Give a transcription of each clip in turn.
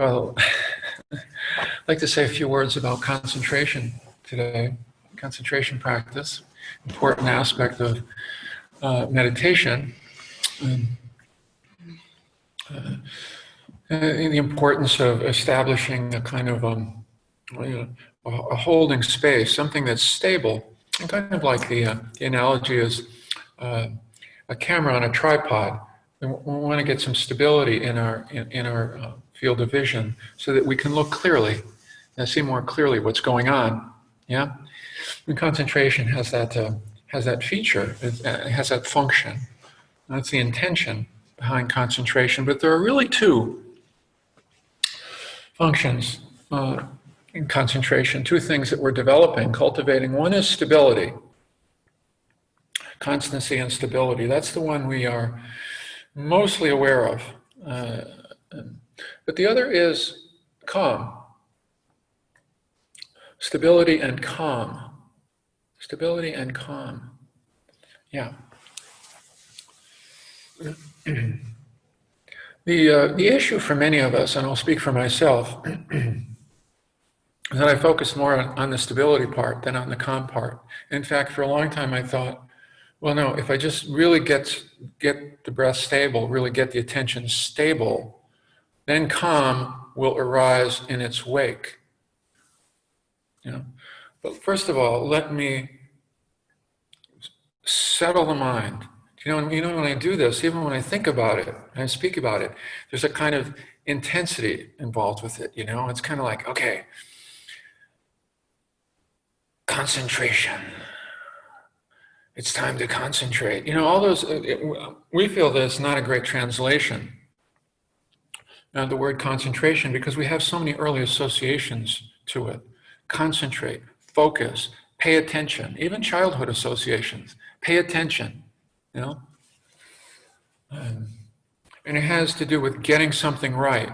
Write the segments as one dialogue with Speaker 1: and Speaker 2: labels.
Speaker 1: Well, I'd like to say a few words about concentration today. Concentration practice, important aspect of meditation, and the importance of establishing a kind of a holding space, something that's stable, and kind of like the analogy is a camera on a tripod. We want to get some stability in our field of vision so that we can look clearly and see more clearly what's going on. Yeah, and concentration has that feature. It has that function. That's the intention behind concentration. But there are really two functions in concentration. Two things that we're developing, cultivating. One is stability, constancy, and stability. That's the one we are mostly aware of. But the other is calm. Stability and calm. Stability and calm. Yeah. The issue for many of us, and I'll speak for myself, is that I focused more on the stability part than on the calm part. In fact, for a long time I thought, well, no, if I just really get the breath stable, really get the attention stable, then calm will arise in its wake. You know? But first of all, let me settle the mind. You know, when I do this, even when I think about it and I speak about it, there's a kind of intensity involved with it. You know, it's kind of like, okay, concentration. It's time to concentrate. You know, all those, we feel that it's not a great translation. Now, the word concentration, because we have so many early associations to it. Concentrate, focus, pay attention, even childhood associations. Pay attention, you know? And it has to do with getting something right,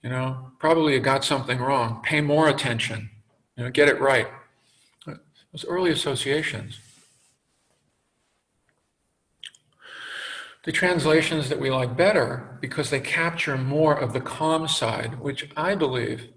Speaker 1: you know? Probably you got something wrong. Pay more attention, you know, get it right. Those early associations. The translations that we like better, because they capture more of the calm side, which I believe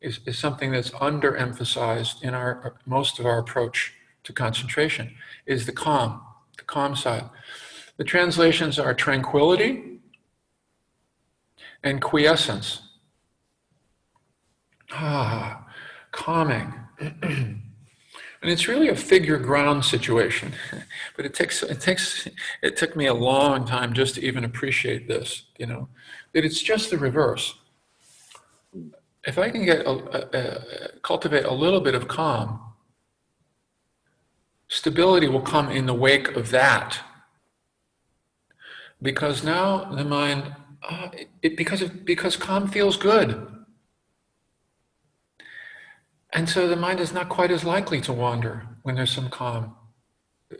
Speaker 1: is something that's underemphasized in most of our approach to concentration, is the calm side. The translations are tranquility and quiescence. Calming. And it's really a figure ground situation, but it took me a long time just to even appreciate this, you know, that it's just the reverse. If I can cultivate a little bit of calm, stability will come in the wake of that. Because now the mind, because calm feels good. And so the mind is not quite as likely to wander when there's some calm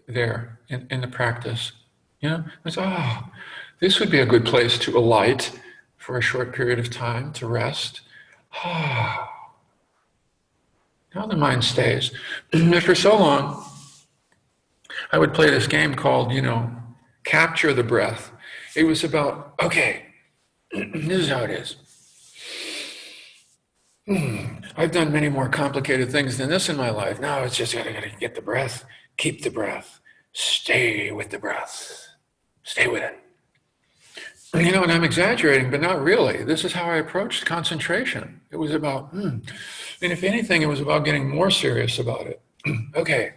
Speaker 1: there in the practice. You know, it's, this would be a good place to alight for a short period of time, to rest. Now the mind stays. And for so long, I would play this game called, you know, capture the breath. It was about, okay, this is how it is. I've done many more complicated things than this in my life. Now it's just gotta get the breath, keep the breath, stay with the breath, stay with it. You know, and I'm exaggerating, but not really. This is how I approached concentration. It was about, and if anything, it was about getting more serious about it. Okay,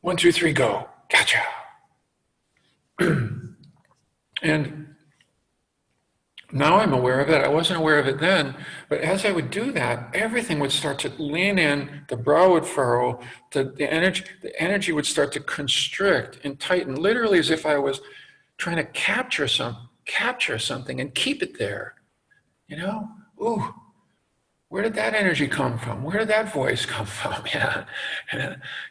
Speaker 1: 1, 2, 3, go, gotcha. And now I'm aware of it. I wasn't aware of it then, but as I would do that, everything would start to lean in, the brow would furrow, the energy would start to constrict and tighten, literally as if I was trying to capture something and keep it there. You know? Ooh, where did that energy come from? Where did that voice come from? Yeah.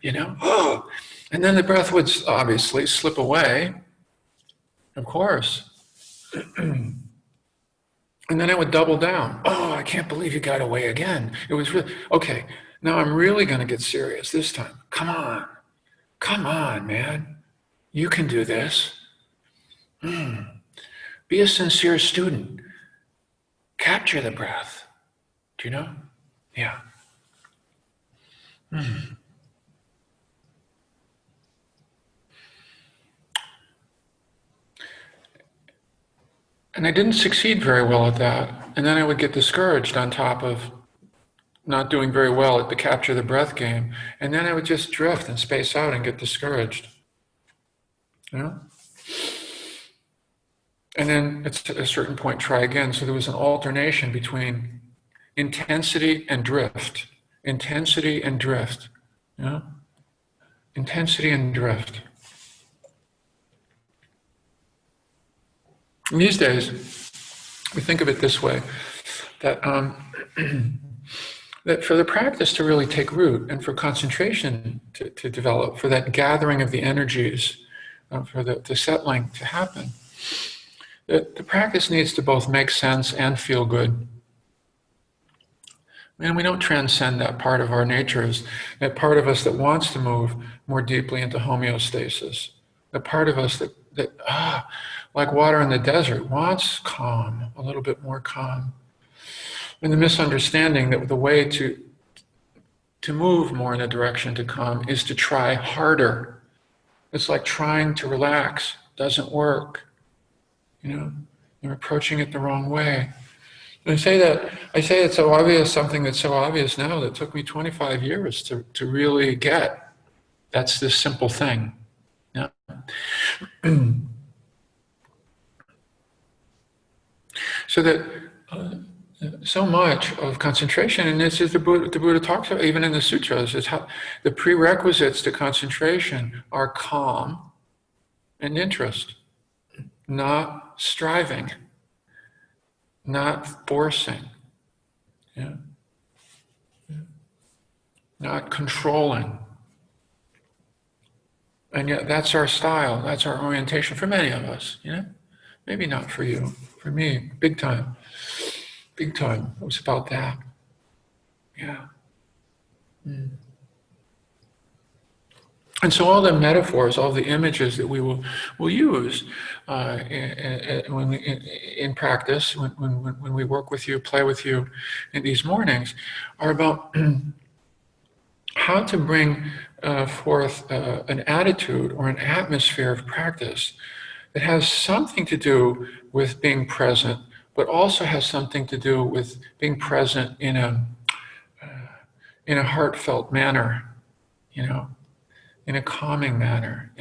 Speaker 1: You know? Oh. And then the breath would obviously slip away, of course. And then I would double down. Oh, I can't believe you got away again. It was really, okay, now I'm really going to get serious this time. Come on, man. You can do this. Be a sincere student. capture the breath. Do you know? Yeah. And I didn't succeed very well at that. And then I would get discouraged on top of not doing very well at the capture the breath game. And then I would just drift and space out and get discouraged. You know? And then at a certain point, try again. So there was an alternation between intensity and drift. Intensity and drift. You know? Intensity and drift. And these days, we think of it this way, that that for the practice to really take root and for concentration to develop, for that gathering of the energies, for the settling to happen, the practice needs to both make sense and feel good. And we don't transcend that part of our natures, that part of us that wants to move more deeply into homeostasis, the part of us that like water in the desert, wants calm, a little bit more calm. And the misunderstanding that the way to move more in a direction to calm is to try harder. It's like trying to relax, doesn't work. You know, you're approaching it the wrong way. And I say it's so obvious, something that's so obvious now that took me 25 years to really get. That's this simple thing. Yeah. So that so much of concentration, and this is the Buddha talks about, even in the sutras, is how the prerequisites to concentration are calm and interest, not striving, not forcing, yeah? Not controlling. And yet that's our style, that's our orientation for many of us, you know? Maybe not for you, for me, big time. Big time. It was about that. Yeah. And so all the metaphors, all the images that we will use in practice, when we work with you, play with you in these mornings, are about how to bring forth an attitude or an atmosphere of practice that has something to do with being present, but also has something to do with being present in a heartfelt manner, you know, in a calming manner,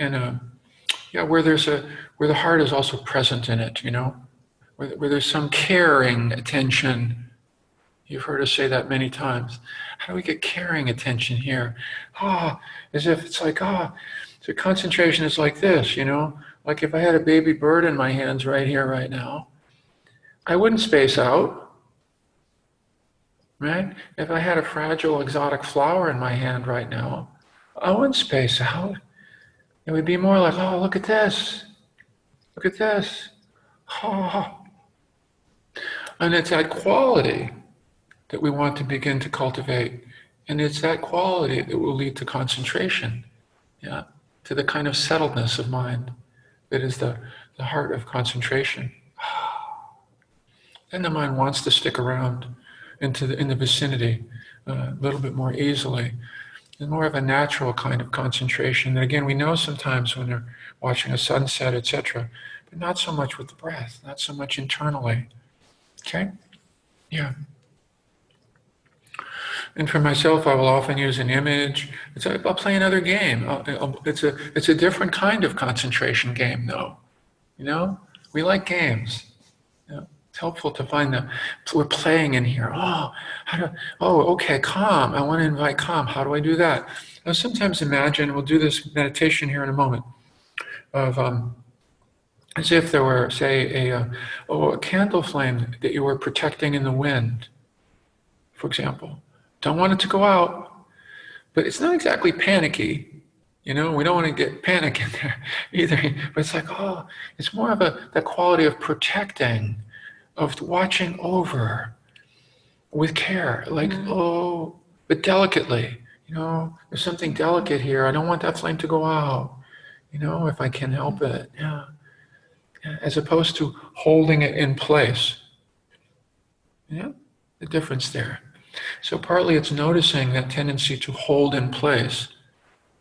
Speaker 1: where the heart is also present in it, you know, where there's some caring attention. You've heard us say that many times. How do we get caring attention here? As if it's like, so concentration is like this, you know, like if I had a baby bird in my hands right here, right now, I wouldn't space out, right? If I had a fragile exotic flower in my hand right now, I wouldn't space out. It would be more like, oh, look at this. Look at this. Oh. And it's that quality that we want to begin to cultivate. And it's that quality that will lead to concentration, yeah, to the kind of settledness of mind that is the heart of concentration. Then the mind wants to stick around in the vicinity a little bit more easily. It's more of a natural kind of concentration that, again, we know sometimes when they're watching a sunset, etc., but not so much with the breath, not so much internally. Okay? Yeah. And for myself, I will often use an image. I'll play another game. It's a different kind of concentration game, though. You know, we like games. You know, it's helpful to find that we're playing in here. Okay, calm. I want to invite calm. How do I do that? I'll sometimes imagine, we'll do this meditation here in a moment, of as if there were, say, a candle flame that you were protecting in the wind, for example. Don't want it to go out, but it's not exactly panicky. You know, we don't want to get panic in there either. But it's like, it's more of that quality of protecting, of watching over with care, like, but delicately. You know, there's something delicate here. I don't want that flame to go out, you know, if I can help it. Yeah. As opposed to holding it in place. Yeah, the difference there. So partly it's noticing that tendency to hold in place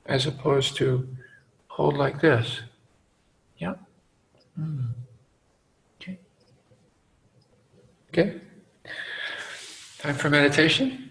Speaker 1: as opposed to hold like this. Yeah. Okay. Okay. Time for meditation.